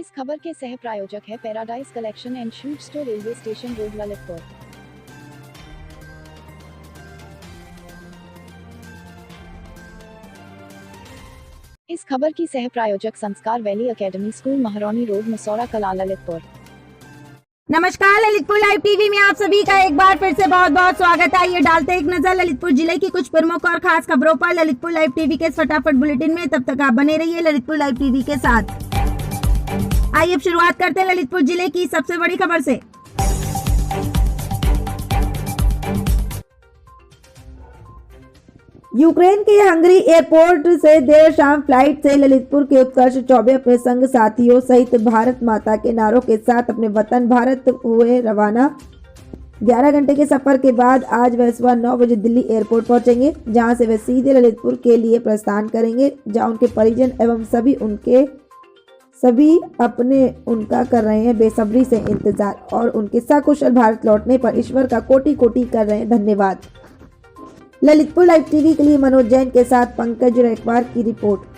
इस खबर के सह प्रायोजक है Paradise Collection and Shoot Store, railway station road, Lalitpur. इस खबर की सह प्रायोजक Sanskar Valley Academy School, Mahroni road, Masaura Kala, Lalitpur. नमस्कार, ललितपुर लाइव टीवी में आप सभी का एक बार फिर से बहुत बहुत स्वागत है। ये डालते एक नजर ललितपुर जिले की कुछ प्रमुख और खास खबरों पर ललितपुर लाइव टीवी के फटाफट बुलेटिन में। तब तक आप बने रहिए ललितपुर लाइव टीवी के साथ। आइए अब शुरुआत करते हैं ललितपुर जिले की सबसे बड़ी खबर से। यूक्रेन के हंगरी एयरपोर्ट से देर शाम फ्लाइट से ललितपुर के उत्कर्ष चौबे अपने संग साथियों सहित भारत माता के नारों के साथ अपने वतन भारत हुए रवाना। 11 घंटे के सफर के बाद आज वह सुबह 9 बजे दिल्ली एयरपोर्ट पहुंचेंगे, जहां से वे सीधे ललितपुर के लिए प्रस्थान करेंगे, जहां उनके परिजन एवं सभी अपने उनका कर रहे हैं बेसब्री से इंतजार और उनके सकुशल भारत लौटने पर ईश्वर का कोटि कोटि कर रहे हैं धन्यवाद। ललितपुर लाइव टीवी के लिए मनोज जैन के साथ पंकज रैकवार की रिपोर्ट।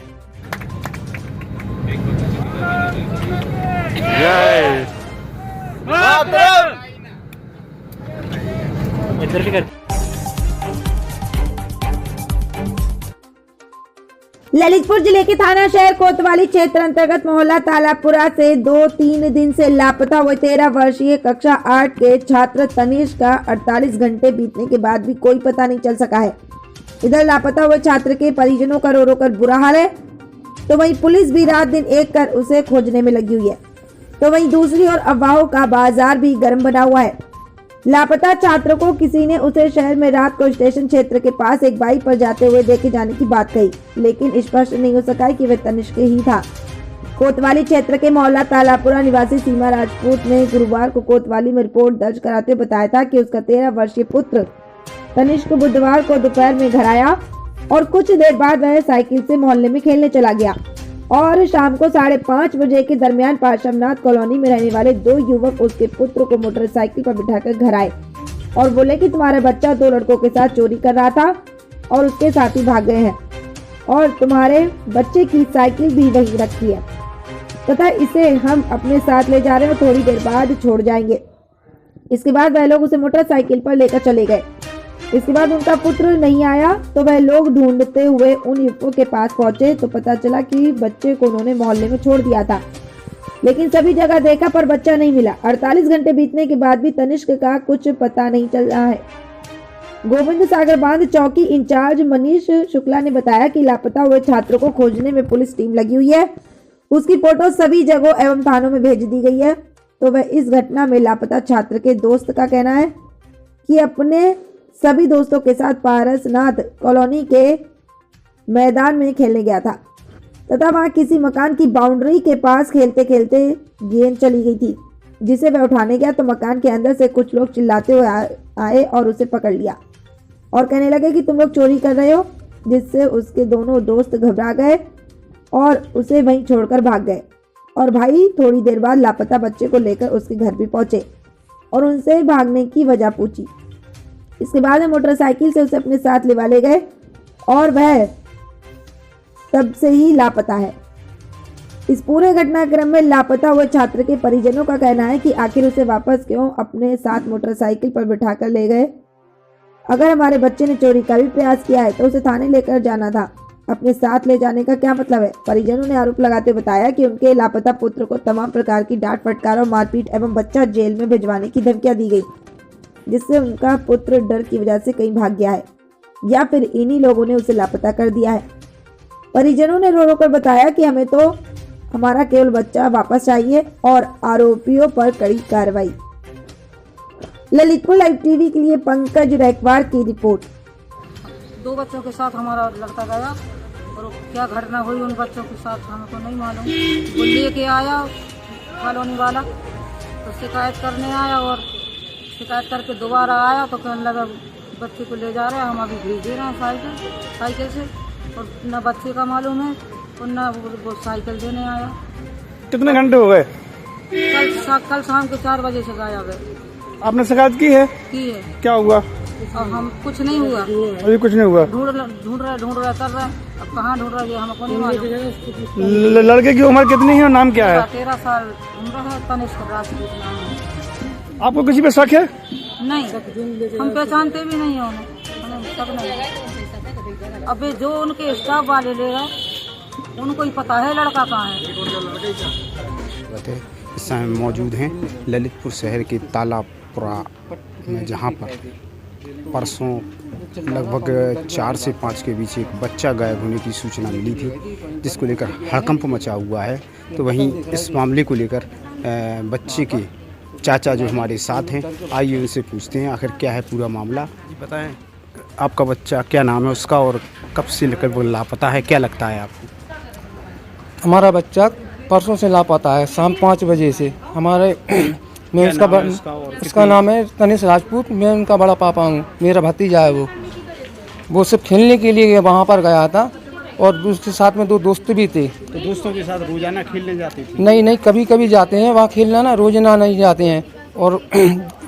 ललितपुर जिले के थाना शहर कोतवाली क्षेत्र अंतर्गत मोहल्ला तालापुरा से 2-3 दिन से लापता हुए 13 वर्षीय कक्षा 8 के छात्र तनिष्क का 48 घंटे बीतने के बाद भी कोई पता नहीं चल सका है। इधर लापता हुए छात्र के परिजनों का रो रो कर बुरा हाल है, तो वहीं पुलिस भी रात दिन एक कर उसे खोजने में लगी हुई है। तो वहीं दूसरी ओर अफवाहों का बाजार भी गर्म बना हुआ है। लापता छात्र को किसी ने उसे शहर में रात को स्टेशन क्षेत्र के पास एक बाइक पर जाते हुए देखे जाने की बात कही, लेकिन स्पष्ट नहीं हो सका कि वह तनिष्क ही था। कोतवाली क्षेत्र के मोहल्ला तालापुरा निवासी सीमा राजपूत ने गुरुवार को कोतवाली में रिपोर्ट दर्ज कराते हुए बताया था कि उसका 13 वर्षीय पुत्र तनिष्क बुधवार को दोपहर में घर आया और कुछ देर बाद वह साइकिल से मोहल्ले में खेलने चला गया और शाम को 5:30 बजे के दरमियान पाशवनाथ कॉलोनी में रहने वाले 2 युवक उसके पुत्र को मोटरसाइकिल पर बिठाकर घर आए और बोले कि तुम्हारा बच्चा 2 लड़कों के साथ चोरी कर रहा था और उसके साथी भाग गए हैं और तुम्हारे बच्चे की साइकिल भी वहीं रखी है तथा इसे हम अपने साथ ले जा रहे हैं और थोड़ी देर बाद छोड़ जाएंगे। इसके बाद वह लोग उसे मोटरसाइकिल पर लेकर चले गए। इसके बाद उनका पुत्र नहीं आया तो वह लोग ढूंढते हुए उन युवकों के पास पहुंचे तो पता चला कि बच्चे को उन्होंने मोहल्ले में छोड़ दिया था, लेकिन सभी जगह देखा पर बच्चा नहीं मिला। 48 घंटे बीतने के बाद भी तनिष्क का कुछ पता नहीं चल रहा है। गोविंद सागर बांध चौकी इंचार्ज मनीष शुक्ला ने बताया कि लापता हुए छात्रों को खोजने में पुलिस टीम लगी हुई है। उसकी फोटो सभी जगहों एवं थानों में भेज दी गई है। तो वह इस घटना में लापता छात्र के दोस्त का कहना है कि अपने सभी दोस्तों के साथ पारसनाथ कॉलोनी के मैदान में खेलने गया था तथा वहां किसी मकान की बाउंड्री के पास खेलते खेलते गेंद चली गई थी, जिसे वह उठाने गया तो मकान के अंदर से कुछ लोग चिल्लाते हुए आए और उसे पकड़ लिया और कहने लगे कि तुम लोग चोरी कर रहे हो, जिससे उसके दोनों दोस्त घबरा गए और उसे वहीं छोड़कर भाग गए। और भाई थोड़ी देर बाद लापता बच्चे को लेकर उसके घर भी पहुंचे और उनसे भागने की वजह पूछी। इसके बाद में मोटरसाइकिल से उसे अपने साथ लिवा ले गए और वह तब से ही लापता है। इस पूरे घटनाक्रम में लापता हुए छात्र के परिजनों का कहना है कि आखिर उसे वापस क्यों अपने साथ मोटरसाइकिल पर बिठाकर ले गए। अगर हमारे बच्चे ने चोरी का भी प्रयास किया है तो उसे थाने लेकर जाना था, अपने साथ ले जाने का क्या मतलब है। परिजनों ने आरोप लगाते हुए बताया कि उनके लापता पुत्र को तमाम प्रकार की डांट फटकार और मारपीट एवं बच्चा जेल में भिजवाने की धमकियां दी गई, जिससे उनका पुत्र डर की वजह से कहीं भाग गया है या फिर इन्हीं लोगों ने उसे लापता कर दिया है। परिजनों ने रो रो कर बताया कि हमें तो हमारा केवल बच्चा वापस चाहिए और आरोपियों पर कड़ी कार्रवाई। ललितपुर लाइव टीवी के लिए पंकज रैकवार की रिपोर्ट। 2 बच्चों के साथ हमारा लड़का गया और क्या घटना हुई उन बच्चों के साथ हमको नहीं मालूम। वो लेके आया कॉलोनी वाला तो शिकायत करने आया और शिकायत करके दोबारा आया तो कहने लगा बच्चे को ले जा रहे हैं, हम अभी भेज दे रहे हैं साइकिल से, और न बच्चे का मालूम है और न वो साइकिल देने आया। कितने घंटे हो गए? कल शाम के 4 बजे से गायब है। आपने शिकायत की है? की है। क्या हुआ? और हम कुछ नहीं हुआ, अभी कुछ नहीं हुआ। ढूंढ रहे कर रहे, अब कहाँ ढूंढ रहे हमको नहीं मालूम। लड़के की उम्र कितनी है और नाम क्या है? 13 साल उम्र है, तनिष्क राजपूत नाम है। आपको किसी पे शक है? नहीं, हम पहचानते भी नहीं है उन्हें, हमें शक नहीं। अबे जो उनके स्टाफ वाले ले गए उनको ही पता है लड़का कहाँ है। इस समय मौजूद हैं ललितपुर शहर के तालापुरा में, जहां पर परसों लगभग 4 से 5 के बीच एक बच्चा गायब होने की सूचना मिली थी, जिसको लेकर हड़कंप मचा हुआ है। तो वहीं इस मामले को लेकर बच्चे के चाचा जो हमारे साथ हैं, आइए उनसे पूछते हैं आखिर क्या है पूरा मामला। बताएं, आपका बच्चा क्या नाम है उसका और कब से लेकर वो लापता है, क्या लगता है आपको? हमारा बच्चा परसों से लापता है, शाम 5 बजे से। हमारे मैं उसका नाम है तनिष्क राजपूत। मैं उनका बड़ा पापा हूँ, मेरा भतीजा है। वो सिर्फ खेलने के लिए वहाँ पर गया था और उसके साथ में 2 दोस्त भी थे। तो दोस्तों के साथ रोजाना खेलने जाते थे? नहीं, कभी कभी जाते हैं वहाँ खेलना ना, रोजाना नहीं जाते हैं। और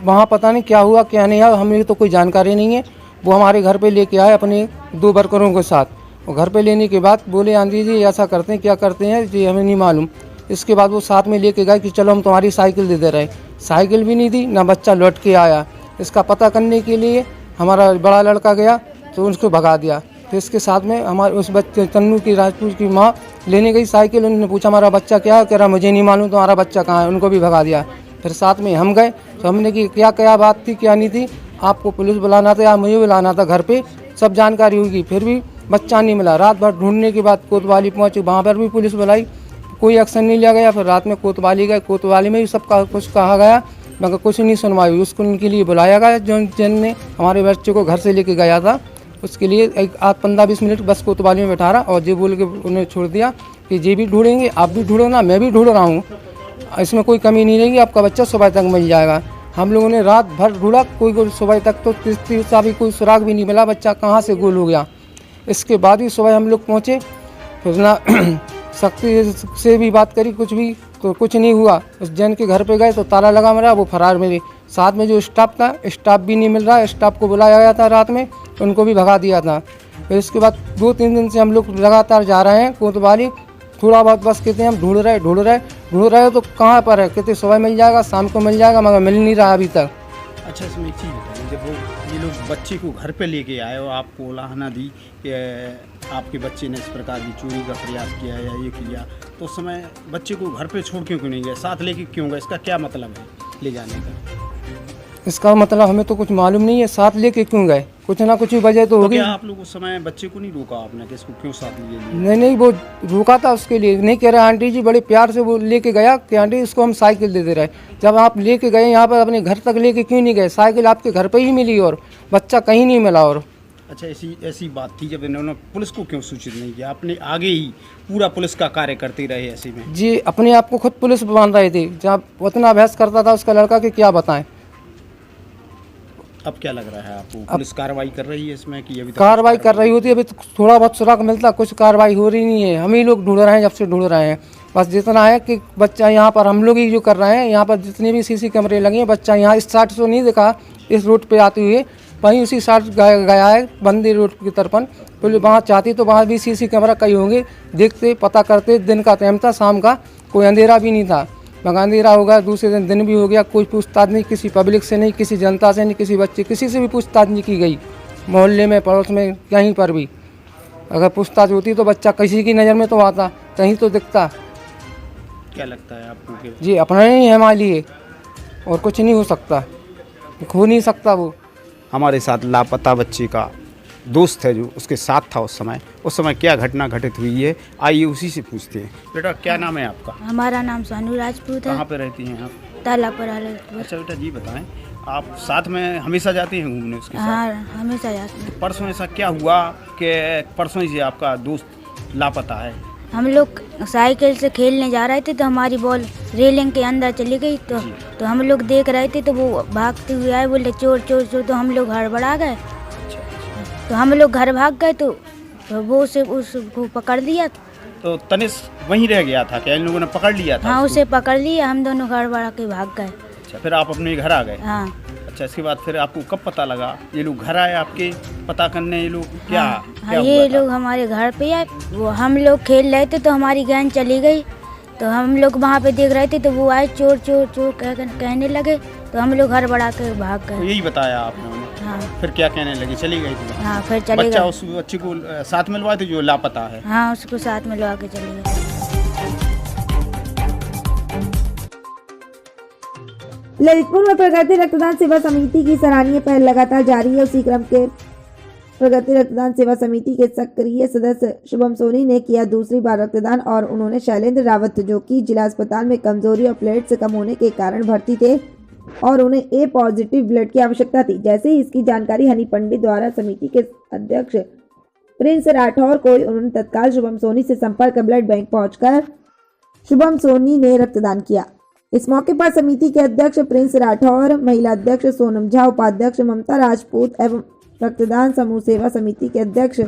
वहाँ पता नहीं क्या हुआ क्या नहीं हुआ, हमें तो कोई जानकारी नहीं है। वो हमारे घर पे लेके आए अपने 2 वर्करों के साथ, और घर पे लेने के बाद बोले आंटी जी ऐसा करते हैं, क्या करते हैं जी हमें नहीं मालूम। इसके बाद वो साथ में लेके गए कि चलो हम तुम्हारी साइकिल दे रहे। साइकिल भी नहीं दी, ना बच्चा लौट के आया। इसका पता करने के लिए हमारा बड़ा लड़का गया तो उसको भगा दिया। फिर इसके साथ में हमारे उस बच्चे तन्नू की राजपूत की माँ लेने गई साइकिल। उन्होंने पूछा हमारा बच्चा क्या है, कह रहा मुझे नहीं मालूम तुम्हारा बच्चा कहाँ है, उनको भी भगा दिया। फिर साथ में हम गए तो हमने कि क्या क्या बात थी क्या नहीं थी, आपको पुलिस बुलाना था या मुझे बुलाना था, घर पे सब जानकारी होगी। फिर भी बच्चा नहीं मिला। रात भर ढूंढने के बाद कोतवाली पहुंचे, वहाँ पर भी पुलिस बुलाई, कोई एक्शन नहीं लिया गया। फिर रात में कोतवाली गए, कोतवाली में भी सब कुछ कहा गया मगर कुछ नहीं सुनवाई हुई। उसको उनके लिए बुलाया गया जिनने हमारे बच्चे को घर से लेके गया था, उसके लिए एक 15-20 मिनट बस कोतवाली में बैठा रहा और ये बोल के उन्हें छोड़ दिया कि ये भी ढूंढेंगे, आप भी ढूंढो ना, मैं भी ढूंढ रहा हूँ, इसमें कोई कमी नहीं रहेगी, आपका बच्चा सुबह तक मिल जाएगा। हम लोगों ने रात भर ढूंढा, कोई सुबह तक तो तीसरा भी कोई सुराग भी नहीं मिला, बच्चा कहाँ से गुल हो गया। इसके बाद ही सुबह हम लोग पहुँचे, फिर ना शक्ति से भी बात करी, कुछ भी तो कुछ नहीं हुआ। उस जन के घर पे गए तो ताला लगा मेरा, वो फरार मेरे साथ में जो स्टाफ था, स्टाफ भी नहीं मिल रहा। स्टाफ को बुलाया गया था रात में, उनको भी भगा दिया था। फिर इसके बाद 2-3 दिन से हम लोग लगातार जा रहे हैं कोतवाली, थोड़ा बहुत बस कहते हैं हम ढूंढ रहे तो कहाँ पर है, कहते सुबह मिल जाएगा, शाम को मिल जाएगा, मगर मिल नहीं रहा अभी तक। अच्छा, इसमें एक चीज़ बताइए, जब ये लोग बच्चे को घर पे लेके आए और आपको उलाहना दी कि आपके बच्चे ने इस प्रकार की चोरी का प्रयास किया या ये किया, तो उस समय बच्चे को घर पे छोड़ क्यों नहीं गए, साथ लेके क्यों गए, इसका क्या मतलब है ले जाने का? इसका मतलब हमें तो कुछ मालूम नहीं है, साथ लेके क्यों गए, कुछ ना कुछ वजह तो होगी। क्या आप लोग उस समय बच्चे को नहीं रोका आपने कि इसको क्यों साथ लिए? नहीं, वो रोका था उसके लिए, नहीं कह रहा आंटी जी, बड़े प्यार से वो लेके गया कि आंटी इसको हम साइकिल दे रहे। जब आप लेके गए यहाँ पर अपने घर तक लेके क्यों नहीं गए, साइकिल आपके घर पे ही मिली और बच्चा कहीं नहीं मिला। और अच्छा, ऐसी बात थी जब इन्होंने पुलिस को क्यों सूचित नहीं किया, अपने आगे ही पूरा पुलिस का कार्य करते रहे ऐसे में? जी, अपने आप को खुद पुलिस मान रहे थे, जब उतना अभ्यास करता था उसका लड़का के क्या बताएं। अब क्या लग रहा है आपको, पुलिस कार्रवाई कर रही है इसमें कि अभी कार्रवाई कर रही होती है? अभी तो थोड़ा बहुत सुराग मिलता, कुछ कार्रवाई हो रही नहीं है। हम ही लोग ढूंढ रहे हैं, जब से ढूंढ रहे हैं। बस जितना है कि बच्चा यहाँ पर हम लोग ही जो कर रहे हैं, यहाँ पर जितने भी सीसी कैमरे लगे हैं, बच्चा यहाँ इस साइड से नहीं दिखा, इस रोड पे आते हुए वहीं उसी साइड गया है बंदी रोड की तरफन। पुलिस वहाँ चाहती तो वहाँ भी सीसी कैमरा कई होंगे, देखते पता करते। दिन का टाइम था, शाम का, कोई अंधेरा भी नहीं था, मगर अंधेरा हो गया, दूसरे दिन भी हो गया। कोई पूछताछ नहीं, किसी पब्लिक से नहीं, किसी जनता से नहीं, किसी बच्चे किसी से भी पूछताछ नहीं की गई। मोहल्ले में, पड़ोस में, कहीं पर भी अगर पूछताछ होती तो बच्चा किसी की नज़र में तो आता, कहीं तो दिखता। क्या लगता है आपको? जी, अपना ही है हमारे लिए, और कुछ नहीं हो सकता, खो नहीं सकता। वो हमारे साथ लापता बच्चे का दोस्त है जो उसके साथ था उस समय क्या घटना घटित हुई है, आइए उसी से पूछते हैं। बेटा, क्या नाम है आपका? हमारा नाम सोनू राजपूत है। कहाँ पे रहती हैं आप? तालापुरा। अच्छा बेटा जी, बताएं, आप साथ में हमेशा जाती हैं घूमने उसके साथ? हाँ, हमेशा जाते हैं। परसों ऐसा क्या हुआ कि परसों ही से आपका दोस्त लापता है? हम लोग साइकिल से खेलने जा रहे थे तो हमारी बॉल रेलिंग के अंदर चली गई, तो हम लोग देख रहे थे, तो वो भागते हुए आए, बोले चोर चोर चोर, तो हम लोग हड़बड़ा गए। तो हम लोग घर भाग गए, तो वो उसको पकड़ लिया। तो तनिष्क वहीं रह गया था क्या, इन लोगों ने पकड़ लिया था? हाँ, उसे पकड़ लिया, हम दोनों हड़बड़ा के भाग गए। अच्छा, फिर आप अपने घर आ गए? हाँ। अच्छा, इसके बाद फिर आपको कब पता लगा? ये लोग घर आए आपके पता करने? ये लोग क्या हाँ, ये लोग हमारे घर पे आए। वो हम लोग खेल रहे थे तो हमारी गैंग चली गई, तो हम लोग वहाँ पे देख रहे थे तो वो आए चोर चोर चोर कहने लगे, तो हम लोग हड़बड़ा कर भाग गए। तो यही बताया आपने उन्हें? हाँ। फिर क्या कहने लगी? चली गई थी? हाँ, फिर चले बच्चा गए। उस बच्चे को साथ में लवाए थे जो लापता है? हाँ, उसको साथ में लगा के चले गए। ललितपुर में प्रगति रक्तदान सेवा समिति की सराहनीय पहल लगातार जारी है। उसी क्रम के प्रगति रक्तदान सेवा समिति के सक्रिय सदस्य शुभम सोनी ने किया दूसरी बार रक्तदान और उन्होंने शैलेंद्र रावत, जो कि जिला अस्पताल में कमजोरी और प्लेट्स कम होने के कारण भर्ती थे और उन्हें ए पॉजिटिव ब्लड की आवश्यकता थी। जैसे ही इसकी जानकारी हनी पंडित द्वारा समिति के अध्यक्ष प्रिंस राठौर को, उन्होंने तत्काल शुभम सोनी से संपर्क कर ब्लड बैंक पहुंचकर शुभम सोनी ने रक्तदान किया। इस मौके पर समिति के अध्यक्ष प्रिंस राठौर, महिला अध्यक्ष सोनम झा, उपाध्यक्ष ममता राजपूत एवं रक्तदान समूह सेवा समिति के अध्यक्ष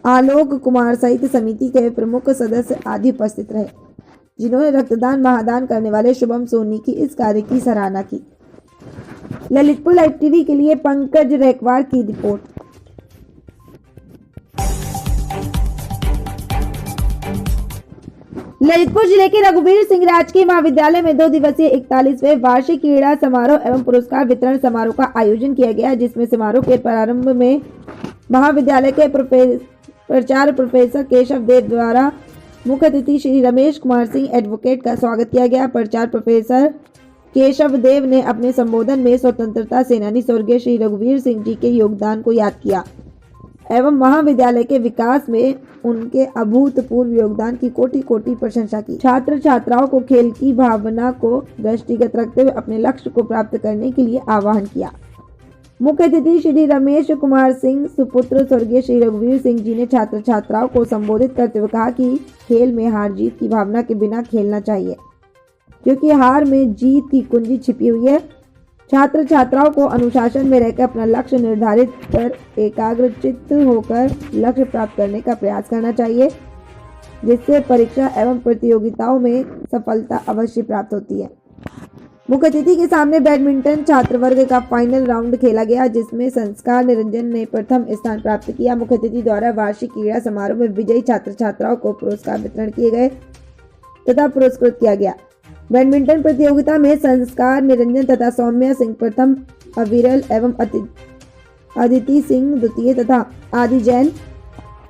आलोक कुमार सहित समिति के प्रमुख सदस्य आदि उपस्थित रहे, जिन्होंने रक्तदान महादान करने वाले शुभम सोनी की इस कार्य की सराहना की। ललितपुर लाइव टीवी के लिए पंकज रेकवार की रिपोर्ट। ललितपुर जिले के रघुवीर सिंह राजकीय महाविद्यालय में 2 दिवसीय 41वें वार्षिक क्रीड़ा समारोह एवं पुरस्कार वितरण समारोह का आयोजन किया गया, जिसमें समारोह के प्रारंभ में महाविद्यालय के प्राचार्य प्रोफेसर केशव देव द्वारा मुख्य अतिथि श्री रमेश कुमार सिंह एडवोकेट का स्वागत किया गया। प्राचार्य प्रोफेसर केशव देव ने अपने संबोधन में स्वतंत्रता सेनानी स्वर्गीय श्री रघुवीर सिंह जी के योगदान को याद किया एवं महाविद्यालय के विकास में उनके अभूतपूर्व योगदान की कोटि कोटि प्रशंसा की। छात्र छात्राओं को खेल की भावना को दृष्टिगत रखते हुए अपने लक्ष्य को प्राप्त करने के लिए आह्वान किया। मुख्य अतिथि श्री रमेश कुमार सिंह सुपुत्र स्वर्गीय श्री रघुवीर सिंह जी ने छात्र छात्राओं को संबोधित करते हुए कहा कि खेल में हार जीत की भावना के बिना खेलना चाहिए, क्योंकि हार में जीत की कुंजी छिपी हुई है। छात्र छात्राओं को अनुशासन में रहकर अपना लक्ष्य निर्धारित कर एकाग्रचित्त होकर लक्ष्य प्राप्त करने का प्रयास करना चाहिए, जिससे परीक्षा एवं प्रतियोगिताओं में सफलता अवश्य प्राप्त होती है। मुख्य अतिथि के सामने बैडमिंटन छात्र वर्ग का फाइनल राउंड खेला गया, जिसमें संस्कार निरंजन ने प्रथम स्थान प्राप्त किया। मुख्य अतिथि द्वारा वार्षिक क्रीड़ा समारोह में विजयी छात्र छात्राओं को पुरस्कार वितरण किए गए तथा पुरस्कृत किया गया। बैडमिंटन प्रतियोगिता में संस्कार निरंजन तथा सौम्या सिंह प्रथम, अविरल एवं अदिति सिंह द्वितीय तथा आदि जैन,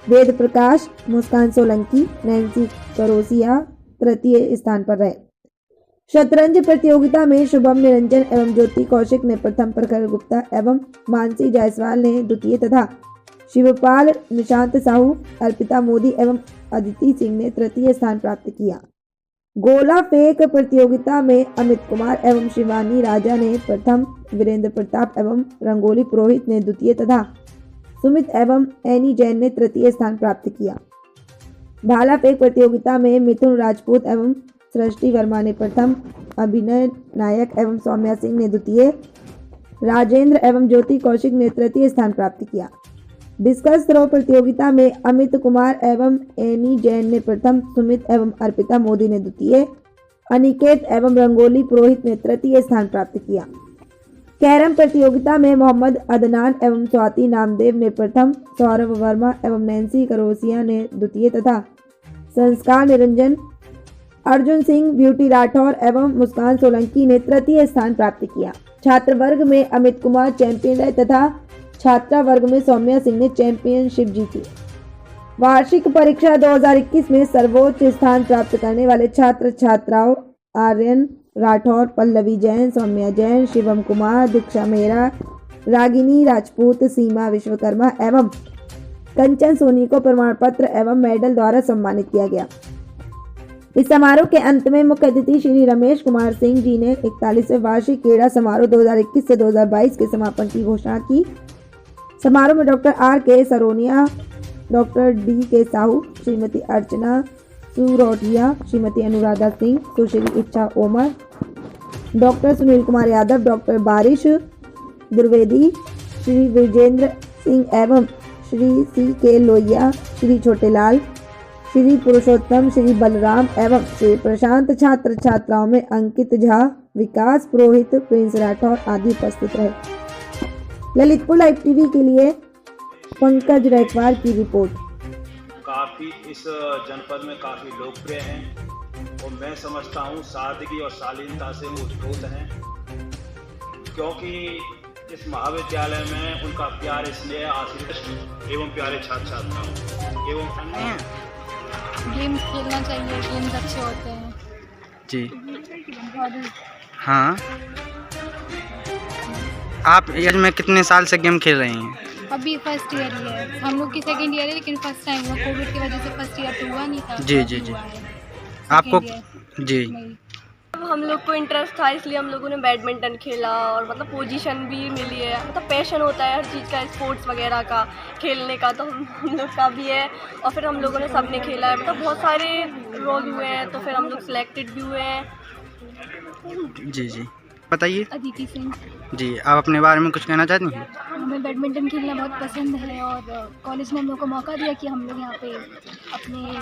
वेद प्रकाश, मुस्कान सोलंकी, नैन्सी करोसिया तृतीय स्थान पर रहे। शतरंज प्रतियोगिता में शुभम निरंजन एवं ज्योति कौशिक ने प्रथम, प्रखर गुप्ता एवं मानसी जायसवाल ने द्वितीय तथा शिवपाल, निशांत साहू, अर्पिता मोदी एवं अदिति सिंह ने तृतीय स्थान प्राप्त किया। गोला फेंक प्रतियोगिता में अमित कुमार एवं शिवानी राजा ने प्रथम, वीरेंद्र प्रताप एवं रंगोली पुरोहित ने द्वितीय तथा सुमित एवं एनी जैन ने तृतीय स्थान प्राप्त किया। भाला फेंक प्रतियोगिता में मिथुन राजपूत एवं सृष्टि वर्मा ने प्रथम, अभिनय नायक एवं सौम्या सिंह ने द्वितीय, राजेंद्र एवं ज्योति कौशिक ने तृतीय स्थान प्राप्त किया। डिस्कस थ्रो प्रतियोगिता में अमित कुमार एवं एनी जैन ने प्रथम, सुमित एवं अर्पिता मोदी ने द्वितीय, अनिकेत एवं रंगोली पुरोहित ने तृतीय स्थान प्राप्त किया। कैरम प्रतियोगिता में मोहम्मद अदनान एवं स्वाति नामदेव ने प्रथम, सौरभ वर्मा एवं नैन्सी करोसिया ने द्वितीय तथा संस्कार निरंजन, अर्जुन सिंह, ब्यूटी राठौर एवं मुस्कान सोलंकी ने तृतीय स्थान प्राप्त किया। छात्र वर्ग में अमित कुमार चैंपियन रहे तथा छात्रा वर्ग में सौम्या सिंह ने चैंपियनशिप जीती। वार्षिक परीक्षा 2021 में सर्वोच्च स्थान प्राप्त करने वाले छात्र छात्राओं आर्यन राठौर, पल्लवी जैन, सौम्या जैन, शिवम कुमार, दीक्षा मेहरा, रागिनी राजपूत, सीमा विश्वकर्मा एवं कंचन सोनी को प्रमाण पत्र एवं मेडल द्वारा सम्मानित किया गया। इस समारोह के अंत में मुख्य अतिथि श्री रमेश कुमार सिंह जी ने 41वें वार्षिक क्रीड़ा समारोह 2021 से 2022 के समापन की घोषणा की। समारोह में डॉक्टर आर के सरोनिया, डॉक्टर डी के साहू, श्रीमती अर्चना सुरौटिया, श्रीमती अनुराधा सिंह, सुश्री इच्छा ओमर, डॉक्टर सुनील कुमार यादव, डॉक्टर बारिश द्विवेदी, श्री विजेंद्र सिंह एवं श्री सी के लोहिया, श्री छोटेलाल, श्री पुरुषोत्तम, श्री बलराम एवं श्री प्रशांत छात्र छात्राओं में अंकित झा, विकास पुरोहित, प्रिंस राठौर आदि उपस्थित रहे। ललितपुर लाइव टीवी के लिए पंकज रैकवार की रिपोर्ट। काफ़ी इस जनपद में काफ़ी लोकप्रिय हैं और मैं समझता हूँ सादगी और शालीनता से वो ओतप्रोत हैं, क्योंकि इस महाविद्यालय में उनका प्यार स्नेह आशीर्वाद एवं प्यारे छात्र छात्राओं एवं अन्य गेम्स खेलना चाहिए, गेम्स अच्छे होते हैं जी। और हाँ, आप एज में कितने साल से गेम खेल रहे हैं? अभी फर्स्ट ईयर ही है, हम लोग की सेकंड ईयर है, लेकिन फर्स्ट टाइम हुआ कोविड की वजह से फर्स्ट ईयर तो हुआ नहीं था। जी जी जी। आपको जी हम लोग को इंटरेस्ट था इसलिए हम लोगों ने बैडमिंटन खेला और मतलब पोजीशन भी मिली है, मतलब पैशन होता है हर चीज़ का, स्पोर्ट्स वगैरह का, खेलने का, तो हम लोग का भी है। और फिर हम लोगों ने सबने खेला है, मतलब बहुत सारे रोल हुए हैं, तो फिर हम लोग सिलेक्टेड भी हुए हैं। जी जी, बताइए। अदिति सिंह जी, आप अपने बारे में कुछ कहना चाहती हैं? हमें बैडमिंटन खेलना बहुत पसंद है और कॉलेज ने हम लोग को मौका दिया कि हम लोग यहाँ पे अपने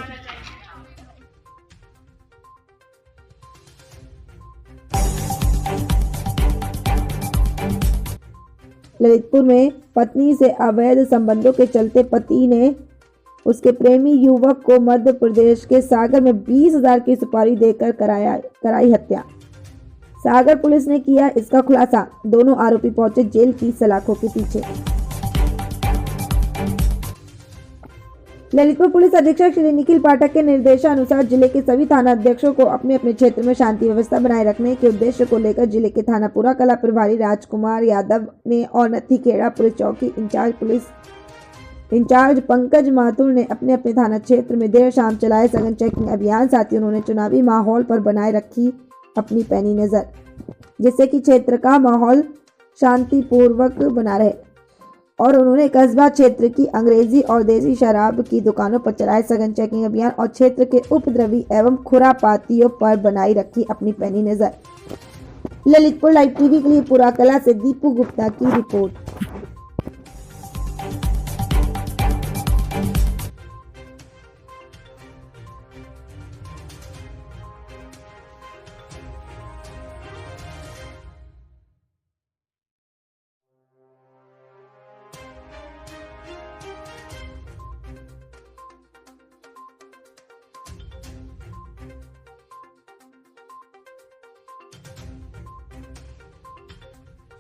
ललितपुर में पत्नी से अवैध संबंधों के चलते पति ने उसके प्रेमी युवक को मध्य प्रदेश के सागर में 20,000 की सुपारी देकर कराई हत्या। सागर पुलिस ने किया इसका खुलासा। दोनों आरोपी पहुंचे जेल की सलाखों के पीछे। ललितपुर पुलिस अधीक्षक श्री निखिल पाठक के निर्देशानुसार जिले के सभी थाना अध्यक्षों को अपने अपने क्षेत्र में शांति व्यवस्था बनाए रखने के उद्देश्य को लेकर जिले के थाना पुरा कला प्रभारी राजकुमार यादव ने और नथीखेड़ा पुलिस चौकी इंचार्ज पंकज माथुर ने अपने अपने थाना क्षेत्र में देर शाम चलाए सघन चेकिंग अभियान। साथ ही उन्होंने चुनावी माहौल पर बनाए रखी अपनी पैनी नजर, जिससे कि क्षेत्र का माहौल शांतिपूर्वक बना रहे। और उन्होंने कस्बा क्षेत्र की अंग्रेजी और देसी शराब की दुकानों पर चलाए सघन चेकिंग अभियान और क्षेत्र के उपद्रवी एवं खुरापातियों पर बनाई रखी अपनी पैनी नजर। ललितपुर लाइव टीवी के लिए पुरा कला से दीपू गुप्ता की रिपोर्ट।